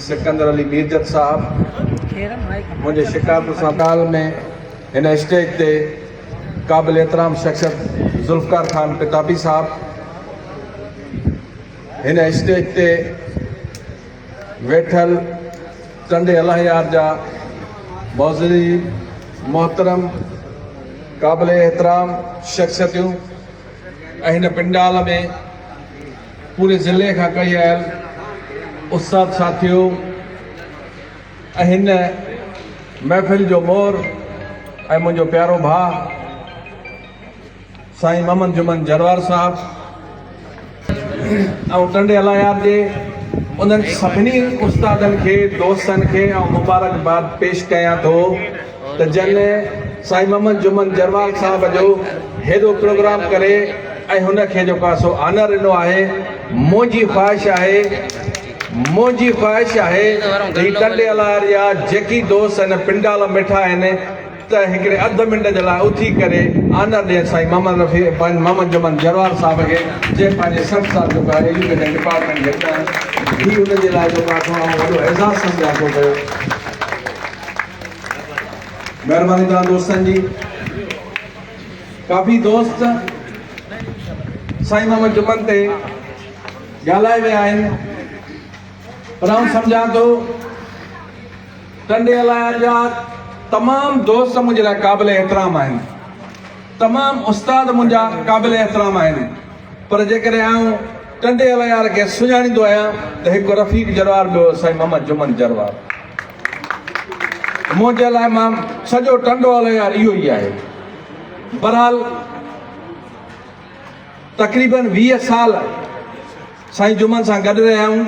सिकंदर अली मीरजत साहब मुझे शिकारपुर सकाल में इन स्टेज ते काबिल एहतराम शख्सियत जुल्फकार खान पिताबी साहब इन स्टेज ते वेठल टंडे अलाहियार जा मौजूदी मोहतरम काबिल एहतराम शख्सियतूं इन पिंडाल में पूरे ज़िले का कई आयल उस्ताद साथियों इन महफ़िल जो मोर मुझो प्यारो भा साईं मोहम्मद जुमन जरवार साहब टंडे अलायार के उन्हनि सभिनी उस्तादन के दोस्तन के मुबारकबाद पेश कयां तो जन साईं मोहम्मद जुमन जरवार साहब जो हेॾो प्रोग्राम करे हुनखे जेको आहे सो आनर ॾिनो आहे। मुंहिंजी ख़्वाहिश आहे त ही टंडे अलायार जा जेकी दोस्त आहिनि पिंडाल मिठा आहिनि त हिकिड़े अधु मिंट जे लाइ उथी करे आनर ॾियनि साईं मोहम्मद जुमन जरवार साहब खे जे पंहिंजे संस्था जेको आहे एजुकेशन डिपार्टमेंट जे ही हुनजे लाइ जेको आहे वॾो एज़ाज़ सम्झा थो पियो। महिरबानी तव्हां दोस्तनि जी। काफ़ी दोस्त साईं मोहम्मद जुमन ते ॻाल्हाए विया आहिनि पर आउं सम्झां थो टंडे अलायार जा तमामु दोस्त मुंहिंजे लाइ क़ाबिल एहतराम आहिनि, तमामु उस्ताद मुंहिंजा क़ाबिल एहतराम आहिनि, पर जेकॾहिं आउं टंडे अलायार खे सुञाणींदो आहियां त हिकु रफ़ीक जरवार ॿियो साईं मोहम्मद जुमन जरवार। मुंहिंजे लाइ मां सॼो टंडो अलायार इहो ई आहे। बहरहाल तक़रीबन 20 साल साईं जुमन सां गॾु रहिया आहियूं।